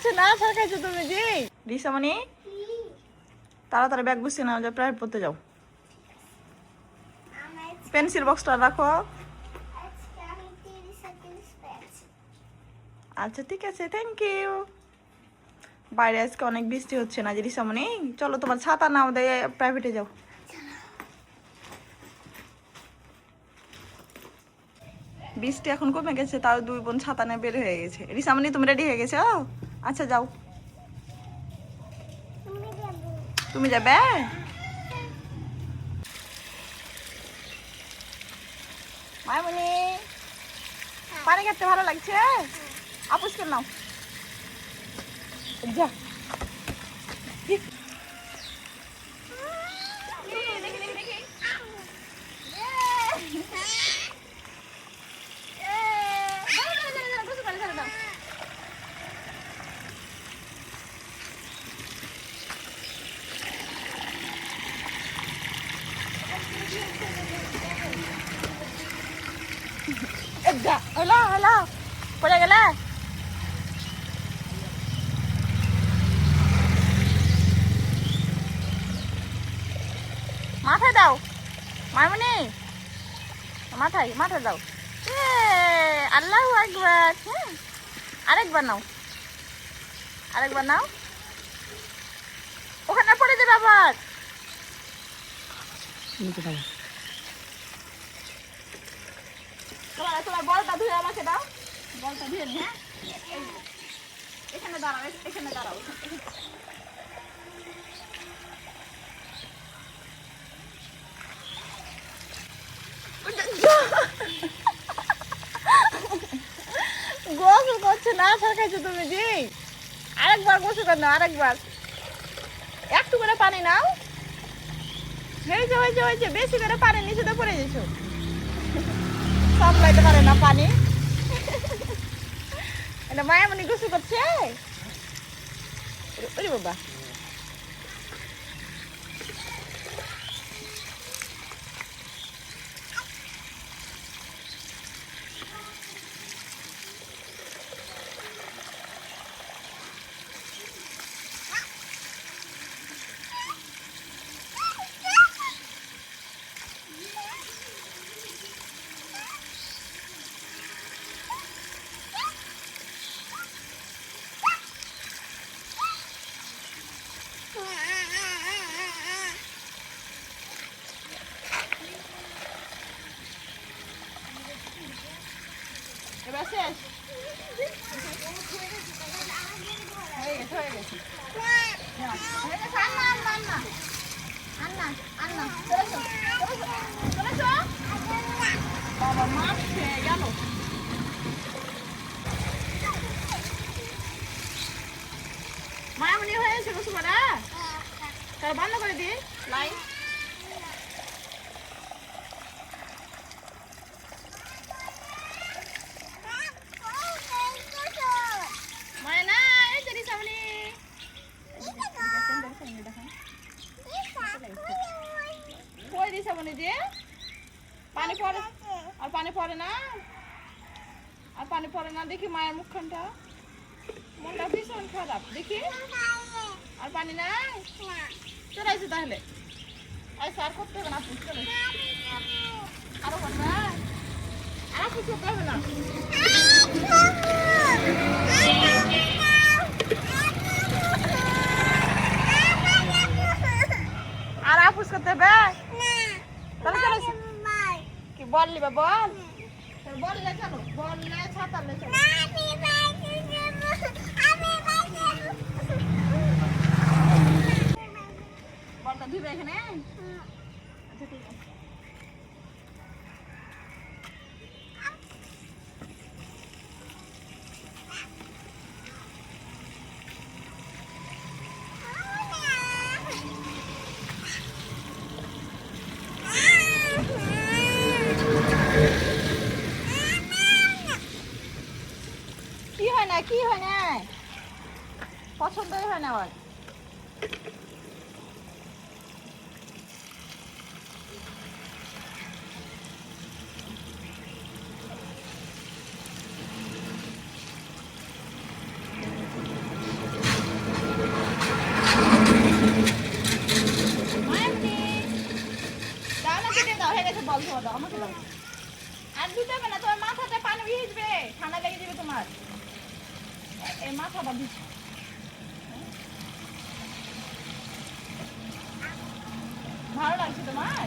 করছে না সরকাইছো তুমি জি রিসামণি তাড়াতাড়ি ব্যাগ গুছিয়ে নাও, যে প্রাইভেট পড়তে যাও। পেন্সিল বক্সটা রাখো। আচ্ছা ঠিক আছে, থ্যাংক ইউ। বাইরে আজকে অনেক বৃষ্টি হচ্ছে না যে রিসামণি, চলো তোমার ছাতা নাও দিয়ে প্রাইভেটে যাও। বৃষ্টি এখন কমে গেছে, তাও দুই বোন ছাতা নিয়ে বের হয়ে গেছে। রিসামণি তুমি রেডি হয়ে গেছো? আচ্ছা যাও। তুমি যাবে? মায়ামণি পানি খেতে ভালো লাগছে? আপুস কেন নাও যা। হলো হলো পড়ে গেলে মাথায় দাও মামনি, মাথায় মাথায় দাও। আল্লাহু আকবার। আরেকবার নাও, আরেকবার নাও। ওখানে পড়ে যাবে আবার। তোমার বলটা ধুয়ে আমাকে দাও, বলটা ধুয়ে নি। হ্যাঁ এখানে দাঁড়াও, এখানে দাঁড়াও। গোসল করছে না সরকাইছো তুমি জি। আরেকবার গোসল কর নাও, আরেকবার। একটু করে পানি নাও। হয়েছে হয়েছে হয়েছে, বেশি করে পানি নিচে তো পড়ে গেছো, সামলাইতে পারে না পানি। এটা মায়ামণি গোসল করছে। ওরে বাবা, এবার শেষ হয়ে গেছে, হয়ে গেছে। আন্না আন্না আন্না আন্না আন্না চলেছো চলেছো। বাবা মাছ খেয়ে গেল। মায়ামণি হয়েছে গোসল করা, তার বন্ধ করে দিই লাইন। কই দিছে মনে যে পানি পড়ে, আর পানি পড়ে না, আর পানি পড়ে না। দেখি মায়ের মুখখানটা, মনটা ভীষণ খারাপ দেখি। আর পানি নাই, চলে আসছে তাহলে। আচ্ছা আর করতে হবে না, চলে আরো করবে, আর কিছু করতে হবে না। আর আপুস করতে হবে তাহলে চলে কি বল লিবা বল, বললে চলো, বললে ছাতালে চলো। বলটা ধুবে এখানে। আচ্ছা ঠিক আছে। কি হয় না, পছন্দই হয় না আমার। দাও, হয়ে গেছে, বল ধোয়া দাও, আমাকে দাও। আর ধুতে হবে না, তোমার মাথাতে পানি ভিজবে, ঠান্ডা লেগে যাবে তোমার। এই মাথাটা ভিজ। ভালো লাগছে তোমার?